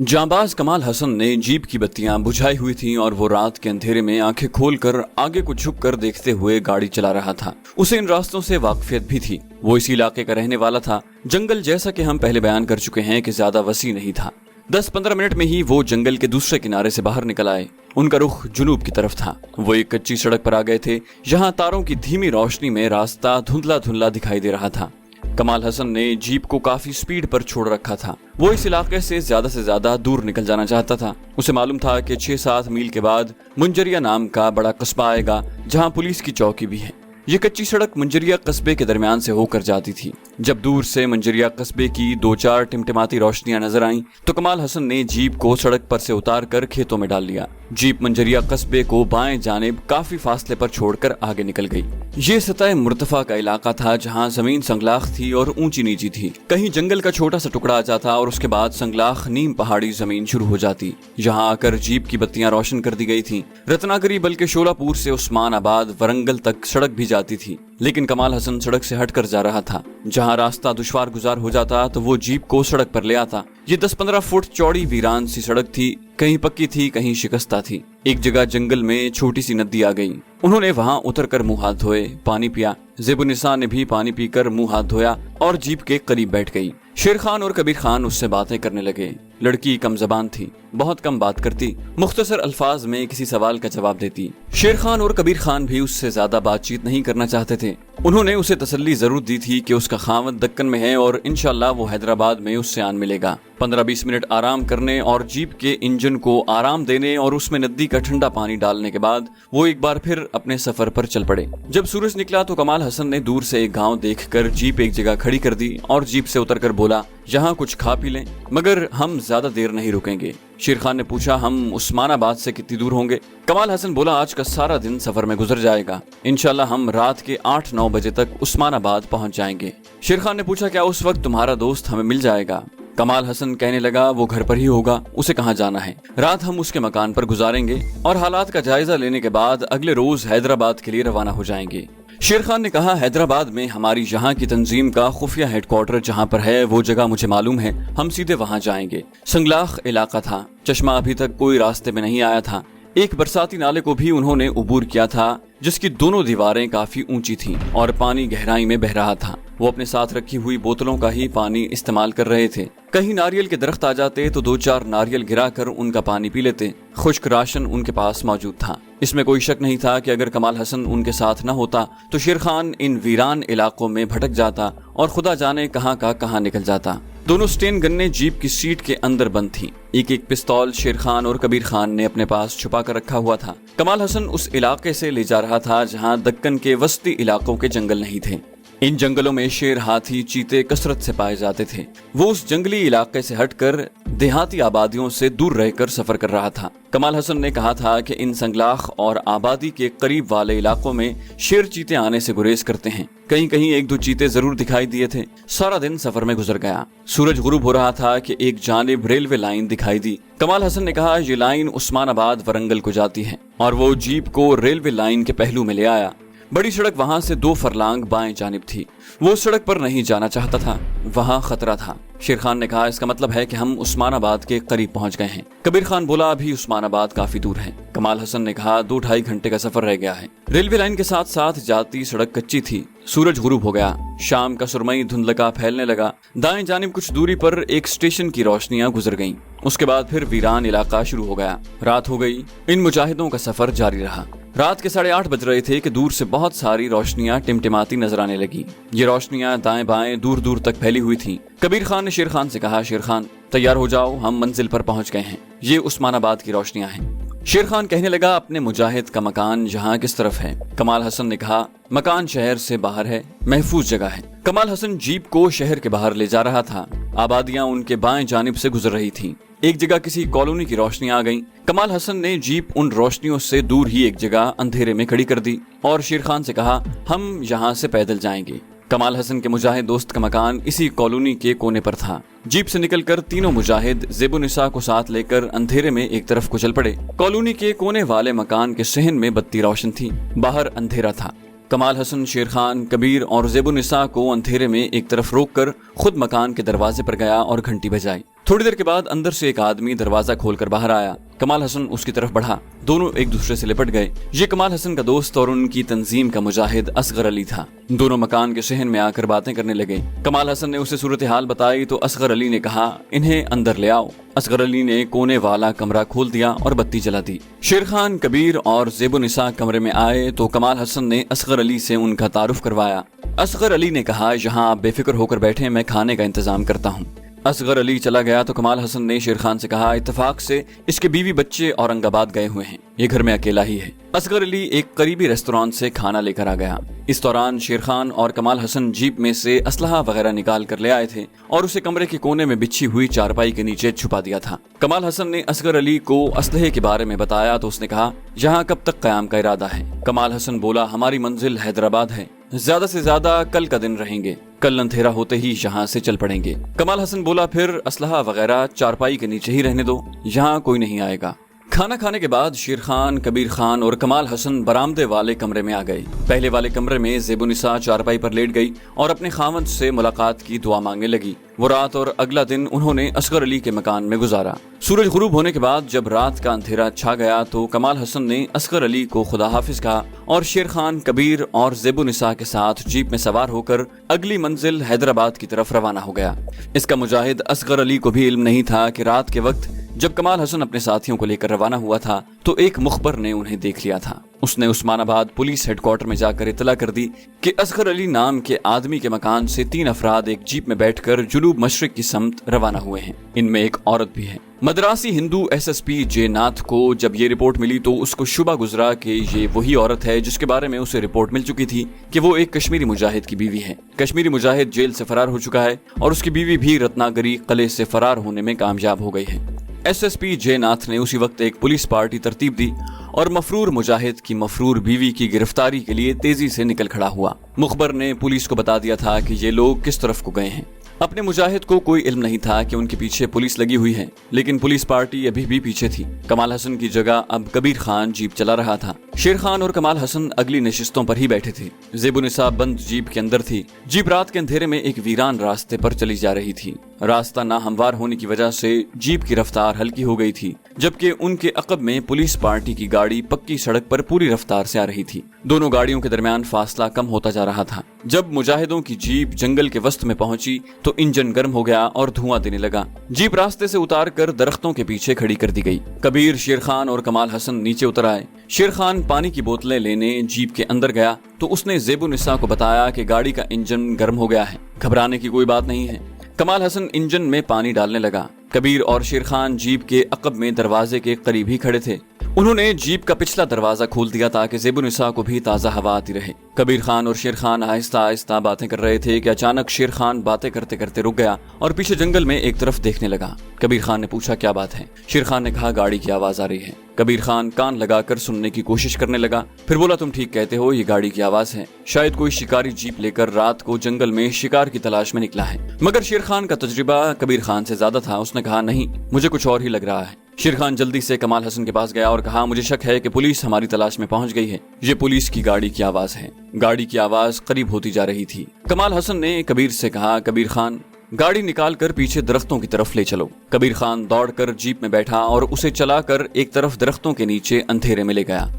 जांबाज कमाल हसन ने जीप की बत्तियां बुझाई हुई थीं और वो रात के अंधेरे में आंखें खोलकर आगे को झुककर देखते हुए गाड़ी चला रहा था। उसे इन रास्तों से वाकफियत भी थी। वो इसी इलाके का रहने वाला था। जंगल, जैसा कि हम पहले बयान कर चुके हैं, कि ज्यादा वसी नहीं था। 10-15 मिनट में ही वो जंगल के दूसरे किनारे से बाहर निकल आए। उनका रुख जुनूब की तरफ था। वो एक कच्ची सड़क पर आ गए थे, जहाँ तारों की धीमी रोशनी में रास्ता धुंधला धुंधला दिखाई दे रहा था। कमाल हसन ने जीप को काफी स्पीड पर छोड़ रखा था। वो इस इलाके से ज्यादा दूर निकल जाना चाहता था। उसे मालूम था कि 6-7 मील के बाद मुंजरिया नाम का बड़ा कस्बा आएगा, जहां पुलिस की चौकी भी है। ये कच्ची सड़क मुंजरिया कस्बे के दरमियान से होकर जाती थी। जब दूर से मुंजरिया कस्बे की 2-4 टिमटिमाती रोशनियां नजर आईं, तो कमाल हसन ने जीप को सड़क पर से उतार कर खेतों में डाल लिया। जीप मुंजरिया कस्बे को बाएं जानिब काफी फासले पर छोड़कर आगे निकल गई। ये सतह मुर्तफा का इलाका था, जहां जमीन संगलाख थी और ऊंची नीची थी। कहीं जंगल का छोटा सा टुकड़ा आ जाता और उसके बाद संगलाख नीम पहाड़ी जमीन शुरू हो जाती। यहाँ आकर जीप की बत्तियां रोशन कर दी गई थी। रत्नागिरी बल्कि शोलापुर से उस्मानाबाद, वरंगल तक सड़क भी जाती थी। लेकिन कमाल हसन सड़क से हटकर जा रहा था। जहां रास्ता दुश्वार गुजार हो जाता तो वो जीप को सड़क पर ले आता। ये 10-15 फुट चौड़ी वीरान सी सड़क थी। कहीं पक्की थी, कहीं शिकस्ता थी। एक जगह जंगल में छोटी सी नदी आ गई। उन्होंने वहां उतरकर मुंह हाथ धोए, पानी पिया। ज़ेबुन्निसा ने भी पानी पीकर मुंह हाथ धोया और जीप के करीब बैठ गई। शेर खान और कबीर खान उससे बातें करने लगे। लड़की कम ज़बान थी, बहुत कम बात करती, मुख्तसर अल्फाज में किसी सवाल का जवाब देती। शेर खान और कबीर खान भी उससे ज्यादा बातचीत नहीं करना चाहते थे। उन्होंने उसे तसल्ली जरूर दी थी कि उसका खावंद दक्कन में है और इंशाल्लाह वो हैदराबाद में उससे आन मिलेगा। 15-20 मिनट आराम करने और जीप के इंजन को आराम देने और उसमें नदी का ठंडा पानी डालने के बाद वो एक बार फिर अपने सफर पर चल पड़े। जब सूरज निकला तो कमाल हसन ने दूर से एक गांव देखकर जीप एक जगह खड़ी कर दी और जीप से उतरकर बोला, यहाँ कुछ खा पी लें, मगर हम ज्यादा देर नहीं रुकेंगे। शेर खान ने पूछा, हम उस्मानाबाद से कितनी दूर होंगे? कमाल हसन बोला, आज का सारा दिन सफर में गुजर जाएगा। इंशाल्लाह हम रात के 8-9 बजे तक उस्मानाबाद पहुंच जाएंगे। शेर खान ने पूछा, क्या उस वक्त तुम्हारा दोस्त हमें मिल जाएगा? कमाल हसन कहने लगा, वो घर पर ही होगा, उसे कहाँ जाना है। रात हम उसके मकान पर गुजारेंगे और हालात का जायजा लेने के बाद अगले रोज हैदराबाद के लिए रवाना हो जाएंगे। शेर खान ने कहा, हैदराबाद में हमारी यहाँ की तंजीम का खुफिया हेडक्वार्टर जहाँ पर है, वो जगह मुझे मालूम है, हम सीधे वहाँ जाएंगे। संगलाख इलाका था, चश्मा अभी तक कोई रास्ते में नहीं आया था। एक बरसाती नाले को भी उन्होंने उबूर किया था, जिसकी दोनों दीवारें काफी ऊंची थीं और पानी गहराई में बह रहा था। वो अपने साथ रखी हुई बोतलों का ही पानी इस्तेमाल कर रहे थे। कहीं नारियल के दरख्त आ जाते तो 2-4 नारियल गिराकर उनका पानी पी लेते। खुश्क राशन उनके पास मौजूद था। इसमें कोई शक नहीं था कि अगर कमाल हसन उनके साथ न होता तो शेर खान इन वीरान इलाकों में भटक जाता और खुदा जाने कहां का कहां निकल जाता। दोनों स्टेन गन्ने जीप की सीट के अंदर बंद थीं। एक पिस्तौल शेर खान और कबीर खान ने अपने पास छुपा कर रखा हुआ था। कमाल हसन उस इलाके से ले जा रहा था जहां दक्कन के वस्ती इलाकों के जंगल नहीं थे। इन जंगलों में शेर, हाथी, चीते कसरत से पाए जाते थे। वो उस जंगली इलाके से हटकर देहाती आबादियों से दूर रहकर सफर कर रहा था। कमाल हसन ने कहा था कि इन संगलाख और आबादी के करीब वाले इलाकों में शेर, चीते आने से गुरेज करते हैं। कहीं कहीं 1-2 चीते जरूर दिखाई दिए थे। सारा दिन सफर में गुजर गया। सूरज गुरूब हो रहा था कि एक जानिब रेलवे लाइन दिखाई दी। कमाल हसन ने कहा, ये लाइन उस्मानाबाद वरंगल को जाती है, और वो जीप को रेलवे लाइन के पहलू में ले आया। बड़ी सड़क वहां से 2 फरलांग बाएं जानिब थी। वो सड़क पर नहीं जाना चाहता था, वहां खतरा था। शेर खान ने कहा, इसका मतलब है कि हम उस्मानाबाद के करीब पहुंच गए हैं। कबीर खान बोला, अभी उस्मानाबाद काफी दूर है। कमाल हसन ने कहा, 2-2.5 घंटे का सफर रह गया है। रेलवे लाइन के साथ साथ जाती सड़क कच्ची थी। सूरज गुरूब हो गया। शाम का सुरमई धुंधलका फैलने लगा। दाएं जानिब कुछ दूरी पर एक स्टेशन की रोशनियां गुजर गईं। उसके बाद फिर वीरान इलाका शुरू हो गया। रात हो गई। इन मुजाहिदों का सफर जारी रहा। रात के 8:30 बज रहे थे कि दूर से बहुत सारी रोशनियां टिमटिमाती नजर आने लगी। ये रोशनियां दाएं बाएं दूर दूर तक फैली हुई थीं। कबीर खान ने शेर खान से कहा, शेर खान तैयार हो जाओ, हम मंजिल पर पहुंच गए हैं। ये उस्मानाबाद की रोशनियां हैं। शेर खान कहने लगा, अपने मुजाहिद का मकान यहाँ किस तरफ है? कमाल हसन ने कहा, मकान शहर से बाहर है, महफूज जगह है। कमाल हसन जीप को शहर के बाहर ले जा रहा था। आबादियां उनके बाएं जानिब से गुजर रही थीं। एक जगह किसी कॉलोनी की रोशनियां आ गईं। कमाल हसन ने जीप उन रोशनियों से दूर ही एक जगह अंधेरे में खड़ी कर दी और शेर खान से कहा, हम यहाँ से पैदल जाएंगे। कमाल हसन के मुजाहिद दोस्त का मकान इसी कॉलोनी के कोने पर था। जीप से निकलकर तीनों मुजाहिद ज़ेबुन्निसा को साथ लेकर अंधेरे में एक तरफ को चल पड़े। कॉलोनी के कोने वाले मकान के सहन में बत्ती रोशन थी, बाहर अंधेरा था। कमाल हसन, शेर खान, कबीर और ज़ेबुन्निसा को अंधेरे में एक तरफ रोककर खुद मकान के दरवाजे पर गया और घंटी बजाई। थोड़ी देर के बाद अंदर से एक आदमी दरवाजा खोलकर बाहर आया। कमाल हसन उसकी तरफ बढ़ा। दोनों एक दूसरे से लिपट गए। ये कमाल हसन का दोस्त और उनकी तंजीम का मुजाहिद असगर अली था। दोनों मकान के सहन में आकर बातें करने लगे। कमाल हसन ने उसे सूरत हाल बताई तो असगर अली ने कहा, इन्हें अंदर ले आओ। असगर अली ने कोने वाला कमरा खोल दिया और बत्ती जला दी। शेर खान, कबीर और ज़ेबुन्निसा कमरे में आए तो कमाल हसन ने असगर अली से उनका तारुफ करवाया। असगर अली ने कहा, यहाँ आप बेफिक्र होकर बैठे, मैं खाने का इंतजाम करता हूँ। असगर अली चला गया तो कमाल हसन ने शेर खान से कहा, इत्तेफाक से इसके बीवी बच्चे औरंगाबाद गए हुए हैं, ये घर में अकेला ही है। असगर अली एक करीबी रेस्टोरेंट से खाना लेकर आ गया। इस दौरान शेर खान और कमाल हसन जीप में से असलहा वगैरह निकाल कर ले आए थे और उसे कमरे के कोने में बिछी हुई चारपाई के नीचे छुपा दिया था। कमाल हसन ने असगर अली को असलहे के बारे में बताया तो उसने कहा, यहाँ कब तक कयाम का इरादा है? कमाल हसन बोला, हमारी मंजिल हैदराबाद है, ज्यादा से ज्यादा कल का दिन रहेंगे, कल अंधेरा होते ही यहाँ से चल पड़ेंगे। कमाल हसन बोला, फिर असलहा वगैरह चारपाई के नीचे ही रहने दो, यहाँ कोई नहीं आएगा। खाना खाने के बाद शेर खान, कबीर खान और कमाल हसन बरामदे वाले कमरे में आ गए। पहले वाले कमरे में ज़ेबुन्निसा चारपाई पर लेट गई और अपने खामद से मुलाकात की दुआ मांगने लगी। वो रात और अगला दिन उन्होंने असगर अली के मकान में गुजारा। सूरज गुरूब होने के बाद जब रात का अंधेरा छा गया तो कमाल हसन ने असगर अली को खुदा हाफिज कहा और शेर खान, कबीर और ज़ेबुन्निसा के साथ जीप में सवार होकर अगली मंजिल हैदराबाद की तरफ रवाना हो गया। इसका मुजाहिद असगर अली को भी इल्म नहीं था कि रात के वक्त जब कमाल हसन अपने साथियों को लेकर रवाना हुआ था तो एक मुखबर ने उन्हें देख लिया था। उसने उस्मानाबाद पुलिस हेडक्वार्टर में जाकर इतला कर दी कि असगर अली नाम के आदमी के मकान से 3 अफराद एक जीप में बैठकर जुनूब मशरिक की समत रवाना हुए हैं। इनमें एक औरत भी है। मद्रासी हिंदू एसएसपी जे नाथ को जब ये रिपोर्ट मिली तो उसको शुबा गुजरा कि ये वही औरत है जिसके बारे में उसे रिपोर्ट मिल चुकी थी कि वो एक कश्मीरी मुजाहिद की बीवी है। कश्मीरी मुजाहिद जेल से फरार हो चुका है और उसकी बीवी भी रत्नागिरी किले से फरार होने में कामयाब हो गई है। एसएसपी जे नाथ ने उसी वक्त एक पुलिस पार्टी तरतीब दी और मफरूर मुजाहिद की मफरूर बीवी की गिरफ्तारी के लिए तेजी से निकल खड़ा हुआ। मुखबर ने पुलिस को बता दिया था कि ये लोग किस तरफ को गए हैं। अपने मुजाहिद को कोई इल्म नहीं था कि उनके पीछे पुलिस लगी हुई है, लेकिन पुलिस पार्टी अभी भी पीछे थी। कमाल हसन की जगह अब कबीर खान जीप चला रहा था। शेर खान और कमाल हसन अगली नशिस्तों पर ही बैठे थे। ज़ेबुन्निसा बंद जीप के अंदर थी। जीप रात के अंधेरे में एक वीरान रास्ते पर चली जा रही थी। रास्ता नाहमवार होने की वजह से जीप की रफ्तार हल्की हो गई थी, जबकि उनके अकब में पुलिस पार्टी की गाड़ी पक्की सड़क पर पूरी रफ्तार से आ रही थी। दोनों गाड़ियों के दरमियान फासला कम होता जा रहा था। जब मुजाहिदों की जीप जंगल के वस्त में पहुंची तो इंजन गर्म हो गया और धुआं देने लगा। जीप रास्ते से उतार कर दरख्तों के पीछे खड़ी कर दी गई। कबीर, शेर खान और कमाल हसन नीचे उतर आए। शेर खान पानी की बोतलें लेने जीप के अंदर गया तो उसने ज़ेबुन्निसा को बताया कि गाड़ी का इंजन गर्म हो गया है, घबराने की कोई बात नहीं है। कमाल हसन इंजन में पानी डालने लगा। कबीर और शेर खान जीप के अकब में दरवाजे के करीब ही खड़े थे। उन्होंने जीप का पिछला दरवाजा खोल दिया ताकि ज़ेबुन्निसा को भी ताज़ा हवा आती रहे। कबीर खान और शेर खान आहिस्ता आहिस्ता बातें कर रहे थे कि अचानक शेर खान बातें करते करते रुक गया और पीछे जंगल में एक तरफ देखने लगा। कबीर खान ने पूछा, क्या बात है? शेर खान ने कहा, गाड़ी की आवाज आ रही है। कबीर खान कान लगाकर सुनने की कोशिश करने लगा, फिर बोला, तुम ठीक कहते हो, ये गाड़ी की आवाज है। शायद कोई शिकारी जीप लेकर रात को जंगल में शिकार की तलाश में निकला है। मगर शेर खान का तजुर्बा कबीर खान से ज्यादा था। उसने कहा, नहीं, मुझे कुछ और ही लग रहा है। शेर खान जल्दी से कमाल हसन के पास गया और कहा, मुझे शक है कि पुलिस हमारी तलाश में पहुंच गई है। ये पुलिस की गाड़ी की आवाज है। गाड़ी की आवाज करीब होती जा रही थी। कमाल हसन ने कबीर से कहा, कबीर खान, गाड़ी निकाल कर पीछे दरख्तों की तरफ ले चलो। कबीर खान दौड़कर जीप में बैठा और उसे चलाकर एक तरफ दरख्तों के नीचे अंधेरे में ले गया।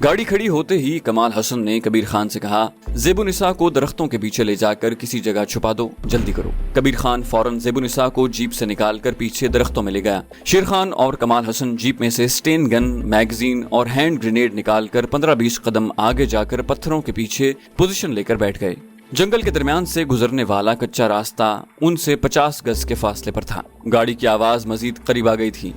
गाड़ी खड़ी होते ही कमाल हसन ने कबीर खान से कहा, ज़ेबुन्निसा को दरख्तों के पीछे ले जाकर किसी जगह छुपा दो, जल्दी करो। कबीर खान फौरन ज़ेबुन्निसा को जीप से निकालकर पीछे दरख्तों में ले गया। शेर खान और कमाल हसन जीप में से स्टेन गन, मैगजीन और हैंड ग्रेनेड निकालकर 15-20 कदम आगे जाकर पत्थरों के पीछे पोजीशन लेकर बैठ गए। जंगल के दरमियान से गुजरने वाला कच्चा रास्ता उनसे 50 गज के फासले पर था। गाड़ी की आवाज मजीद करीब आ गई थी।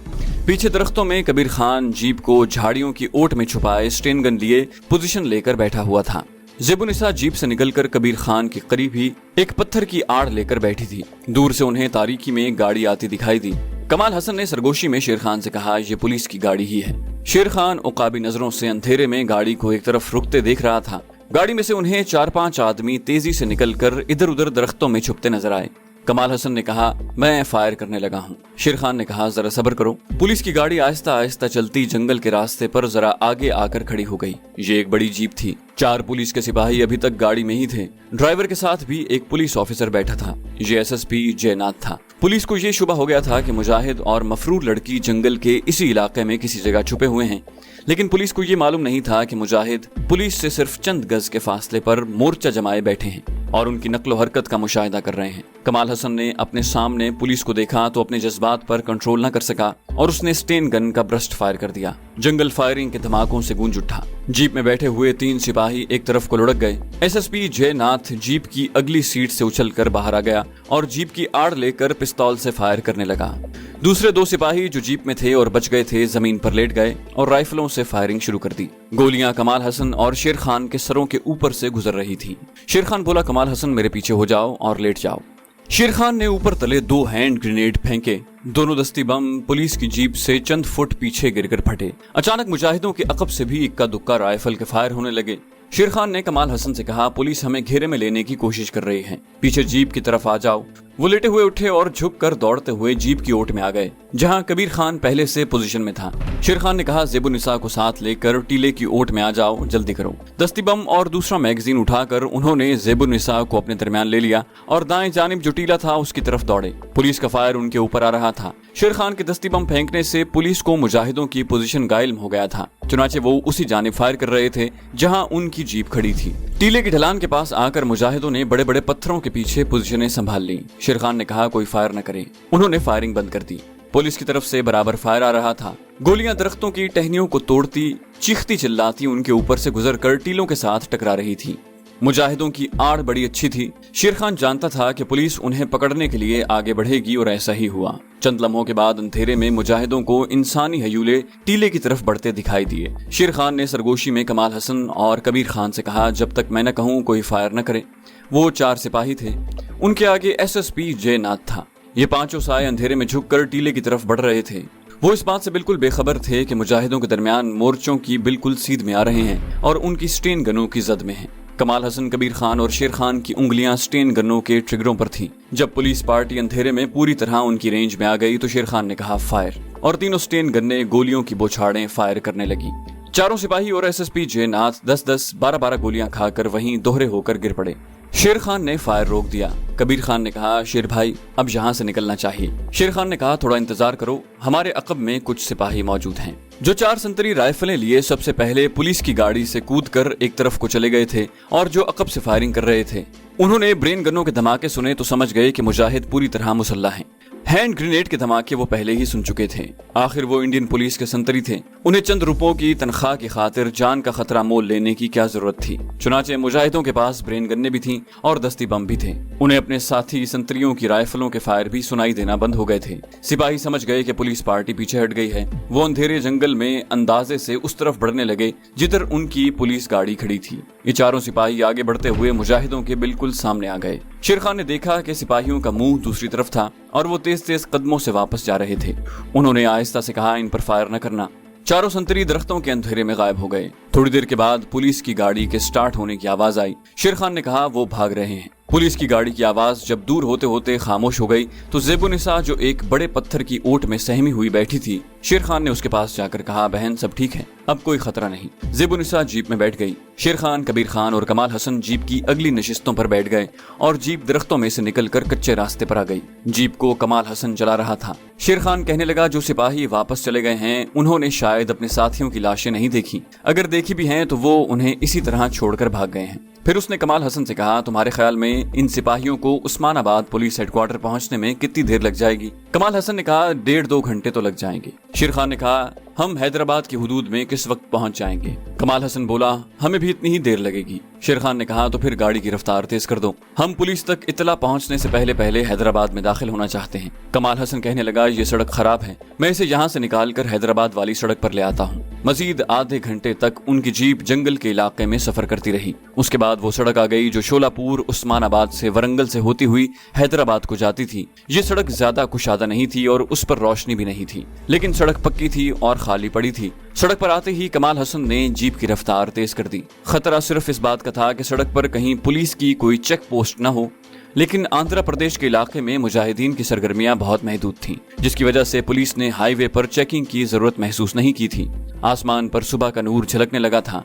पीछे दरख्तों में कबीर खान जीप को झाड़ियों की ओट में छुपाए स्टेन गन लिए पोजीशन लेकर बैठा हुआ था। ज़ेबुन्निसा जीप से निकलकर कबीर खान के करीब ही एक पत्थर की आड़ लेकर बैठी थी। दूर से उन्हें तारीकी में गाड़ी आती दिखाई दी। कमाल हसन ने सरगोशी में शेर खान से कहा, यह पुलिस की गाड़ी ही है। शेर खान उकाबी नजरों से अंधेरे में गाड़ी को एक तरफ रुकते देख रहा था। गाड़ी में से उन्हें 4-5 आदमी तेजी से निकलकर इधर उधर दरख्तों में छुपते नजर आए। कमाल हसन ने कहा, मैं फायर करने लगा हूँ। शेर खान ने कहा, जरा सब्र करो। पुलिस की गाड़ी आहिस्ता आहिस्ता चलती जंगल के रास्ते पर जरा आगे आकर खड़ी हो गई। ये एक बड़ी जीप थी। 4 पुलिस के सिपाही अभी तक गाड़ी में ही थे। ड्राइवर के साथ भी एक पुलिस ऑफिसर बैठा था। ये एसएसपी जयनाथ था। पुलिस को ये शुबा हो गया था कि मुजाहिद और मफरूर लड़की जंगल के इसी इलाके में किसी जगह छुपे हुए हैं, लेकिन पुलिस को ये मालूम नहीं था कि मुजाहिद पुलिस से सिर्फ चंद गज के फासले पर मोर्चा जमाए बैठे हैं और उनकी नक्लो हरकत का मुशाहिदा कर रहे हैं। कमाल हसन ने अपने सामने पुलिस को देखा तो अपने जज्बात पर कंट्रोल न कर सका और उसने स्टेन गन का ब्रस्ट फायर कर दिया। जंगल फायरिंग के धमाकों से गूंज उठा। जीप में बैठे हुए 3 सिपाही एक तरफ को लुढ़क गए। एसएसपी जयनाथ जीप की अगली सीट से उछलकर बाहर आ गया और जीप की आड़ लेकर पिस्तौल से फायर करने लगा। दूसरे 2 सिपाही जो जीप में थे और बच गए थे, जमीन पर लेट गए और राइफलों से फायरिंग शुरू कर दी। गोलियां कमाल हसन और शेर खान के सरों के ऊपर से गुजर रही थी। शेर खान बोला, कमाल हसन मेरे पीछे हो जाओ और लेट जाओ। शेर खान ने ऊपर तले 2 हैंड ग्रेनेड फेंके। दोनों दस्ती बम पुलिस की जीप से चंद फुट पीछे गिरकर फटे। अचानक मुजाहिदों के अकब से भी इक्का दुक्का राइफल के फायर होने लगे। शेर खान ने कमाल हसन से कहा, पुलिस हमें घेरे में लेने की कोशिश कर रही है, पीछे जीप की तरफ आ जाओ। वो लेटे हुए उठे और झुककर दौड़ते हुए जीप की ओट में आ गए, जहां कबीर खान पहले से पोजीशन में था। शेर खान ने कहा, ज़ेबुन्निसा को साथ लेकर टीले की ओट में आ जाओ, जल्दी करो। दस्ती बम और दूसरा मैगजीन उठाकर उन्होंने ज़ेबुन्निसा को अपने दरमियान ले लिया और दाएं जानिब जो टीला था उसकी तरफ दौड़े। पुलिस का फायर उनके ऊपर आ रहा था। शेर खान के दस्ती बम फेंकने से पुलिस को मुजाहिदों की पोजीशन गायब हो गया था, चुनाचे वो उसी जानिब फायर कर रहे थे जहां उनकी जीप खड़ी थी। टीले की ढलान के पास आकर मुजाहिदों ने बड़े बड़े पत्थरों के पीछे पोजीशनें संभाल ली। शेर खान ने कहा, कोई फायर न करे। उन्होंने फायरिंग बंद कर दी। पुलिस की तरफ से बराबर फायर आ रहा था। गोलियां दरख्तों की टहनियों को तोड़ती, चीखती चिल्लाती उनके ऊपर से गुजरकर टीलों के साथ टकरा रही थी। मुजाहिदों की आड़ बड़ी अच्छी थी। शेर खान जानता था कि पुलिस उन्हें पकड़ने के लिए आगे बढ़ेगी और ऐसा ही हुआ। चंद लम्हों के बाद अंधेरे में मुजाहिदों को इंसानी हयूले टीले की तरफ बढ़ते दिखाई दिए। शेर खान ने सरगोशी में कमाल हसन और कबीर खान से कहा, जब तक मैं न कहूं कोई फायर न करे। वो 4 सिपाही थे। उनके आगे एसएसपी जयनाथ था। ये 5 साए अंधेरे में झुककर टीले की तरफ बढ़ रहे थे। वो इस बात से बिल्कुल बेखबर थे कि मुजाहिदों के दरमियान मोर्चों की बिल्कुल सीध में आ रहे हैं और उनकी स्टेन गनों की जद में हैं। कमाल हसन, कबीर खान और शेर खान की उंगलियां स्टेन गनों के ट्रिगरों पर थीं। जब पुलिस पार्टी अंधेरे में पूरी तरह उनकी रेंज में आ गई तो शेर खान ने कहा, फायर, और तीनों स्टेन गन्ने गोलियों की बौछारें फायर करने लगी। 4 सिपाही और एसएसपी जयनाथ 10-10, 12-12 गोलियां खाकर वहीं दोहरे होकर गिर पड़े। शेर खान ने फायर रोक दिया। कबीर खान ने कहा, शेर भाई अब यहाँ से निकलना चाहिए। शेर खान ने कहा, थोड़ा इंतजार करो, हमारे अकब में कुछ सिपाही मौजूद हैं। जो 4 संतरी राइफलें लिए सबसे पहले पुलिस की गाड़ी से कूदकर एक तरफ को चले गए थे और जो अकब से फायरिंग कर रहे थे, उन्होंने ब्रेन गनों के धमाके सुने तो समझ गए कि मुजाहिद पूरी तरह मुसल्ला हैं। हैंड ग्रेनेड के धमाके वो पहले ही सुन चुके थे। आखिर वो इंडियन पुलिस के संतरी थे। उन्हें चंद रुपयों की तनख्वाह की खातिर जान का खतरा मोल लेने की क्या जरूरत थी। चुनाचे मुजाहिदों के पास ब्रेन गन्ने भी थीं और दस्ती बम भी थे। उन्हें अपने साथी संतरियों की राइफलों के फायर भी सुनाई देना बंद हो गए थे। सिपाही समझ गए कि पुलिस पार्टी पीछे हट गई है। वो अंधेरे जंगल में अंदाजे से उस तरफ बढ़ने लगे जिधर उनकी पुलिस गाड़ी खड़ी थी। ये 4 सिपाही आगे बढ़ते हुए मुजाहिदों के बिल्कुल सामने आ गए। शेर खान ने देखा कि सिपाहियों का मुंह दूसरी तरफ था और वो तेज तेज कदमों से वापस जा रहे थे। उन्होंने आहिस्ता से कहा, इन पर फायर न करना। 4 संतरी दरख्तों के अंधेरे में गायब हो गए। थोड़ी देर के बाद पुलिस की गाड़ी के स्टार्ट होने की आवाज आई। शेर खान ने कहा, वो भाग रहे हैं। पुलिस की गाड़ी की आवाज जब दूर होते होते खामोश हो गई तो ज़ेबुन्निसा जो एक बड़े पत्थर की ओट में सहमी हुई बैठी थी, शेर खान ने उसके पास जाकर कहा, बहन सब ठीक है, अब कोई खतरा नहीं। ज़ेबुन्निसा जीप में बैठ गई। शेर खान, कबीर खान और कमाल हसन जीप की अगली नशिस्तों पर बैठ गए और जीप दरख्तों में से निकलकर कच्चे रास्ते पर आ गई। जीप को कमाल हसन चला रहा था। शेर खान कहने लगा, जो सिपाही वापस चले गए हैं उन्होंने शायद अपने साथियों की लाशें नहीं देखी, अगर देखी भी हैं तो वो उन्हें इसी तरह छोड़कर भाग गए हैं। फिर उसने कमाल हसन से कहा, तुम्हारे ख्याल में इन सिपाहियों को उस्मानाबाद पुलिस हेडक्वार्टर पहुंचने में कितनी देर लग जाएगी? कमाल हसन ने कहा, 1.5-2 घंटे तो लग जाएंगे। शेर खान ने कहा, हम हैदराबाद की हुदूद में किस वक्त पहुंच जाएंगे? कमाल हसन बोला, हमें भी इतनी ही देर लगेगी। शेर खान ने कहा, तो फिर गाड़ी की रफ्तार तेज कर दो, हम पुलिस तक इतला पहुंचने से पहले पहले हैदराबाद में दाखिल होना चाहते हैं। कमाल हसन कहने लगा, ये सड़क खराब है, मैं इसे यहाँ से निकाल कर हैदराबाद वाली सड़क पर ले आता हूँ। मजीद आधे घंटे तक उनकी जीप जंगल के इलाके में सफर करती रही। उसके बाद वो सड़क आ गई जो शोलापुर, उस्मानाबाद से वरंगल से होती हुई हैदराबाद को जाती थी। ये सड़क ज्यादा कुशादा नहीं थी और उस पर रोशनी भी नहीं थी, लेकिन सड़क पक्की थी और खाली पड़ी थी। सड़क पर आते ही कमाल हसन ने जीप की रफ्तार तेज कर दी। खतरा सिर्फ इस बात का था कि सड़क पर कहीं पुलिस की कोई चेक पोस्ट न हो, लेकिन आंध्र प्रदेश के इलाके में मुजाहिदीन की सरगर्मियां बहुत महदूद थीं, जिसकी वजह से पुलिस ने हाईवे पर चेकिंग की जरूरत महसूस नहीं की थी। आसमान पर सुबह का नूर झलकने लगा था।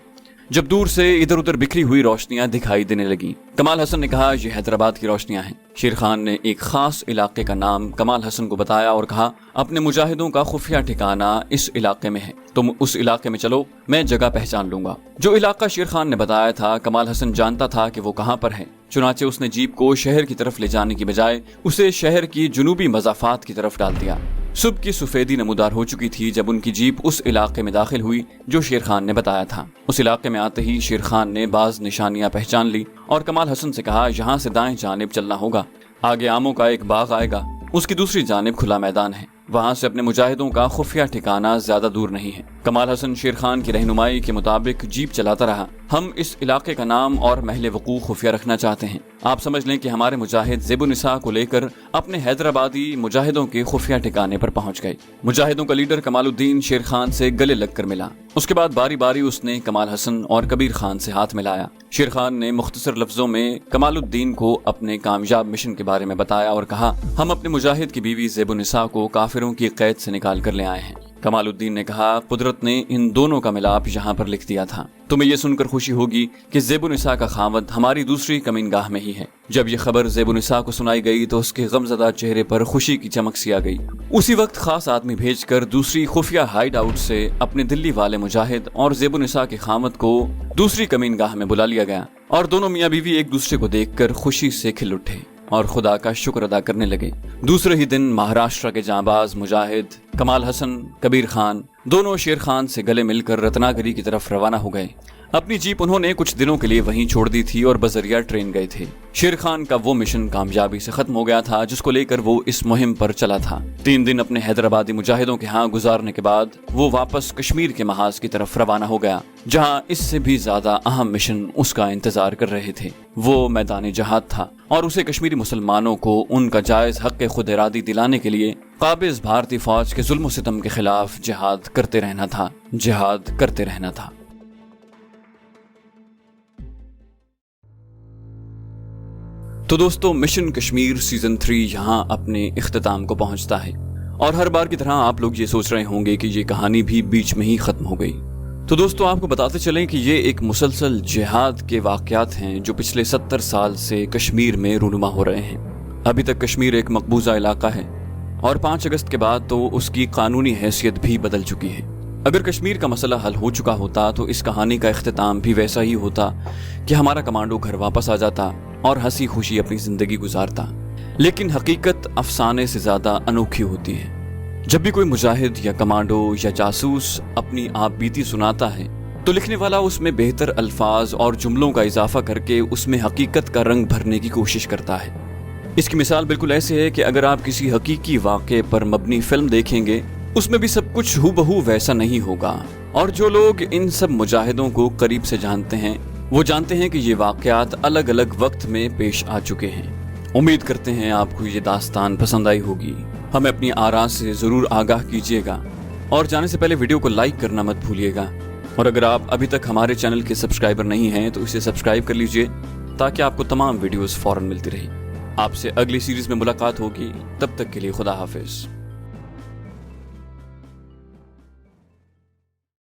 जब दूर से इधर उधर बिखरी हुई रोशनियां दिखाई देने लगी। कमाल हसन ने कहा, ये हैदराबाद की रोशनियां हैं। शेर खान ने एक खास इलाके का नाम कमाल हसन को बताया और कहा, अपने मुजाहिदों का खुफिया ठिकाना इस इलाके में है, तुम उस इलाके में चलो, मैं जगह पहचान लूंगा। जो इलाका शेर खान ने बताया था, कमाल हसन जानता था कि वो कहाँ पर है। चुनाचे उसने जीप को शहर की तरफ ले जाने की बजाय उसे शहर की जुनूबी मज़ाफात की तरफ डाल दिया। सुबह की सफेदी नमूदार हो चुकी थी जब उनकी जीप उस इलाके में दाखिल हुई जो शेर खान ने बताया था। उस इलाके में आते ही शेर खान ने बाज निशानियां पहचान ली और कमाल हसन से कहा, यहाँ से दाएं जानिब चलना होगा, आगे आमों का एक बाग आएगा, उसकी दूसरी जानिब खुला मैदान है, वहाँ से अपने मुजाहिदों का खुफिया ठिकाना ज्यादा दूर नहीं है। कमाल हसन शेर खान की रहनुमाई के मुताबिक जीप चलाता रहा। हम इस इलाके का नाम और महल वकूअ खुफिया रखना चाहते हैं। आप समझ लें कि हमारे मुजाहिद ज़ेबुन्निसा को लेकर अपने हैदराबादी मुजाहिदों के खुफिया ठिकाने पर पहुंच गए। मुजाहिदों का लीडर कमालुद्दीन शेर खान से गले लगकर मिला। उसके बाद बारी बारी उसने कमाल हसन और कबीर खान से हाथ मिलाया। शेर खान ने मुख्तसर लफ्जों में कमालुद्दीन को अपने कामयाब मिशन के बारे में बताया और कहा, हम अपने मुजाहिद की बीवी ज़ेबुन्निसा को काफिरों की कैद से निकाल कर ले आए हैं। कमालुद्दीन ने कहा, कुदरत ने इन दोनों का मिलाप यहाँ पर लिख दिया था। तुम्हें ये सुनकर खुशी होगी कि ज़ेबुन्निसा का खावंद हमारी दूसरी कमीनगाह में ही है। जब ये खबर ज़ेबुन्निसा को सुनाई गई तो उसके गमज़दा चेहरे पर खुशी की चमक सी आ गई। उसी वक्त खास आदमी भेजकर दूसरी खुफिया हाइड आउट से अपने दिल्ली वाले मुजाहिद और ज़ेबुन्निसा के खावंद को दूसरी कमीनगाह में बुला लिया गया और दोनों मियाँ बीवी एक दूसरे को देखकर खुशी से खिल उठे और खुदा का शुक्र अदा करने लगे। दूसरे ही दिन महाराष्ट्र के जांबाज मुजाहिद कमाल हसन, कबीर खान दोनों शेर खान से गले मिलकर रत्नागिरी की तरफ रवाना हो गए। अपनी जीप उन्होंने कुछ दिनों के लिए वहीं छोड़ दी थी और बजरिया ट्रेन गए थे। शेर खान का वो मिशन कामयाबी से खत्म हो गया था जिसको लेकर वो इस मुहिम पर चला था। 3 दिन अपने हैदराबादी मुजाहिदों के यहाँ गुजारने के बाद वो वापस कश्मीर के महाज की तरफ रवाना हो गया, जहाँ इससे भी ज्यादा अहम मिशन उसका इंतजार कर रहे थे। वो मैदान जहाद था और उसे कश्मीरी मुसलमानों को उनका जायज हक खुद इरादी दिलाने के लिए काबिज भारतीय फौज के जुल्म सितम के खिलाफ जिहाद करते रहना था, जिहाद करते रहना था। तो दोस्तों, मिशन कश्मीर सीजन 3 यहाँ अपने इख्तिताम को पहुंचता है और हर बार की तरह आप लोग ये सोच रहे होंगे कि ये कहानी भी बीच में ही खत्म हो गई। तो दोस्तों, आपको बताते चलें कि ये एक मुसलसल जिहाद के वाक़यात हैं जो पिछले 70 साल से कश्मीर में रूनुमा हो रहे हैं। अभी तक कश्मीर एक मकबूजा इलाका है और 5 अगस्त के बाद तो उसकी कानूनी हैसियत भी बदल चुकी है। अगर कश्मीर का मसला हल हो चुका होता तो इस कहानी का इख्तिताम भी वैसा ही होता कि हमारा कमांडो घर वापस आ जाता और हंसी खुशी अपनी जिंदगी गुजारता। लेकिन हकीकत अफसाने से ज्यादा अनोखी होती है। जब भी कोई मुजाहिद या कमांडो या जासूस अपनी आप बीती सुनाता है तो लिखने वाला उसमें बेहतर अल्फाज और जुमलों का इजाफा करके उसमें हकीकत का रंग भरने की कोशिश करता है। इसकी मिसाल बिल्कुल ऐसे है कि अगर आप किसी हकीकी वाक़े पर मबनी फिल्म देखेंगे, उसमें भी सब कुछ हूबहू वैसा नहीं होगा। और जो लोग इन सब मुजाहिदों को करीब से जानते हैं वो जानते हैं कि ये वाक़यात अलग अलग वक्त में पेश आ चुके हैं। उम्मीद करते हैं आपको ये दास्तान पसंद आई होगी। हमें अपनी आरा से ज़रूर आगाह कीजिएगा और जाने से पहले वीडियो को लाइक करना मत भूलिएगा। और अगर आप अभी तक हमारे चैनल के सब्सक्राइबर नहीं हैं तो इसे सब्सक्राइब कर लीजिए ताकि आपको तमाम वीडियोस फौरन मिलती रहे। आपसे अगली सीरीज में मुलाकात होगी, तब तक के लिए खुदा हाफिज।